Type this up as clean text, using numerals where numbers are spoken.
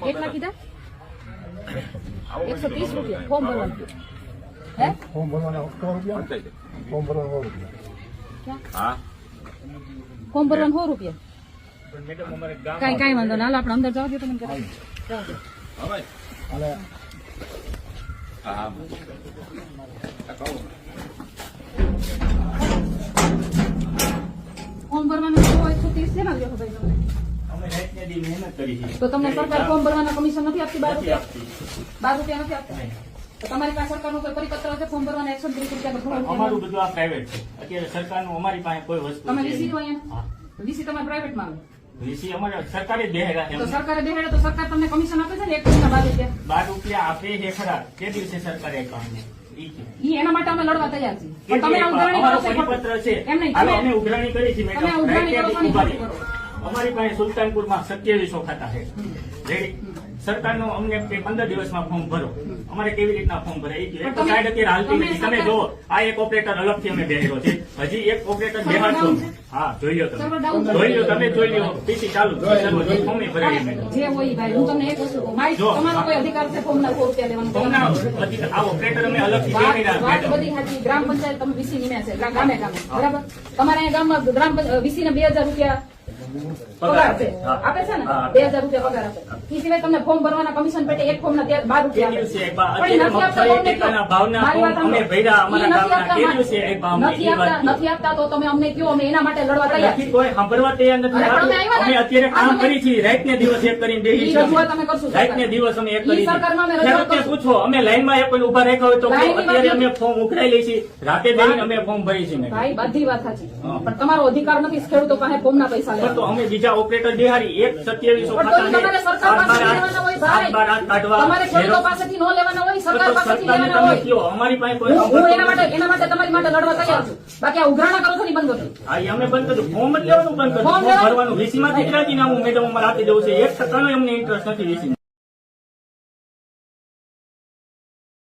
કેટલા કીધા? 130 રૂપિયા ફોર્મ ભરવાનું. હે ફોર્મ ભરવાના 100 રૂપિયા, ફોર્મ ભરવાના 100 રૂપિયા. હા ફોર્મ ભરવાનું 100 રૂપિયા. કઈ વાંધો ના, આપણે અંદર જવા દો તો મને કરાવી જાવ દો. અને ફોર્મ ભરવાનું 130 છે ને ભાઈ તમને? તો તમને સરકાર ફોર્મ ભરવાના કમિશન નથી આપતી? 12 રૂપિયા નથી આપતા? તો તમારી પાસે સરકારનો કોઈ પરિપત્ર છે ફોર્મ ભરવાના 130 રૂપિયા ભરવાનું? અમારું બધું આ પ્રાઇવેટ છે અત્યારે, સરકારનું અમારી પાસે કોઈ વસ્તુ તમે વીસી દો અહીંયા. વીસી તમારે પ્રાઇવેટમાં આવે વીસી અમારે સરકારે બેહેરા છે. તો સરકારે બેહાડે તો સરકાર તમને કમિશન આપે છે ને 1 મહિના 12 રૂપિયા? 12 રૂપિયા આપે છે ખરા, તે દિવસે સરકારે આપ્યા. ઈ એના માટે અમે લડવા તૈયાર છીએ. પણ તમે આ ઉઘરાણી કરો છો? પરિપત્ર છે એમ નહીં, હાલો, અમે ઉઘરાણી કરી છે તમે આ મેડમ. ઉઘરાણી કરો છો ને ઉભા રહી. કરો. અમારી પાસે સુલતાનપુરમાં 2700 ખાતા છે. રેડી? સરકારનું અમને કે 15 દિવસમાં ફોર્મ ભરો. અમારે કેવી રીતના ફોર્મ ભરે? એક તો સાઈડ અત્યારે હાલતી નથી. તમે જુઓ, આ એક ઓપરેટર અલગથી અમે બેહેરો છે, હજી એક ઓપરેટર બેહાડશો. હા જોઈ લો તમે, જોઈ લો તમે, જોઈ લો. પીસી ચાલુ ફોર્મ ભરાવી મેડમ. જે હોય ભાઈ, હું તમને એક વસ્તુ કહું, મારી તમારો કોઈ અધિકાર છે ફોર્મના 100 રૂપિયા લેવાનો? ફોર્મના અધિકાર આ ઓપરેટર અમે અલગથી વાત બેહાડ્યા વાત મેડમ. બધી સાચી. ગ્રામ પંચાયત તમે વીસી નિમ્યા છે ગામે ગામે, બરાબર? તમારે અહીંયા ગામમાં ગ્રામ વીસી ને 2000 રૂપિયા પગાર છે, આપે છે ને? 2000 રૂપિયા પગાર આપે. એ સિવાય તમને ફોર્મ ભરવાના કમિશન પેટે એક ફોર્મ ના 12 રૂપિયા આપે. દિવસે પણ નથી આપતા તો અમને કહો. ભાવના મારી વાત અમે સાંભળો. ભર્યા ઈ અમારા નથી ગામના. આપતા, તે દિવસે એક ભાવ અમને નથી એ વાત આપતા, નથી આપતા તો તમે અમને કહો, અમે એના માટે લડવા તૈયાર નથી છીએ. કોઈ સાંભળવા તૈયાર નથી. અરે પણ અમે આવ્યા અમે ને. અત્યારે કામ કરી છીએ, રાત ને દિવસ એક કરીને બેસી ઈ છીએ. રજૂઆત અમે કરશું રાત ને સરકારને. દિવસ અમે એક ઈ કરી સરકારમાં અમે છીએ. રજૂઆત ખેડૂતને કરશું. પૂછો, અમે લાઈનમાં એક કોઈ ઉભા રાખ્યા હોય તો લાઈનની વાત અત્યારે અમે નથી. ફોર્મ ઉઘરાઈ લઈએ છીએ. રાતે બેસીને અમે ફોર્મ ભરી છીએ મેડમ. ભાઈ બધી વાત સાચી, પણ તમારો અધિકાર નથી ખેડૂતો પાસે ફોર્મના પૈસા પણ તો લેવાનો. અમે બીજા ઓપરેટર બિહારી એક 2700 પણ તો ઈ તમારે સરકાર પાસેથી લેવાના હોય ભાઈ. કાઢવા તમારે ખેડૂતો પાસેથી ન લેવાના હોય, સરકાર પાસેથી સરકારને લેવાના તમે હોય. કયો, અમારી પાસે કોઈ હું સાંભળતું એના માટે તમારી માટે લડવા તૈયાર છું. બાકી આ ઉઘરાણા કરો છો ને ઈ બંધ કરો. હા, ઈ અમે બંધ કર્યું. ફોર્મ જ લેવાનું બંધ કર્યું. ફોર્મ ફોર્મ ભરવાનું વીસી માંથી જ રાજી નામું મેડમ અમારે આપી દેવું છે. 1% અમને ઇન્ટરેસ્ટ નથી વીસી.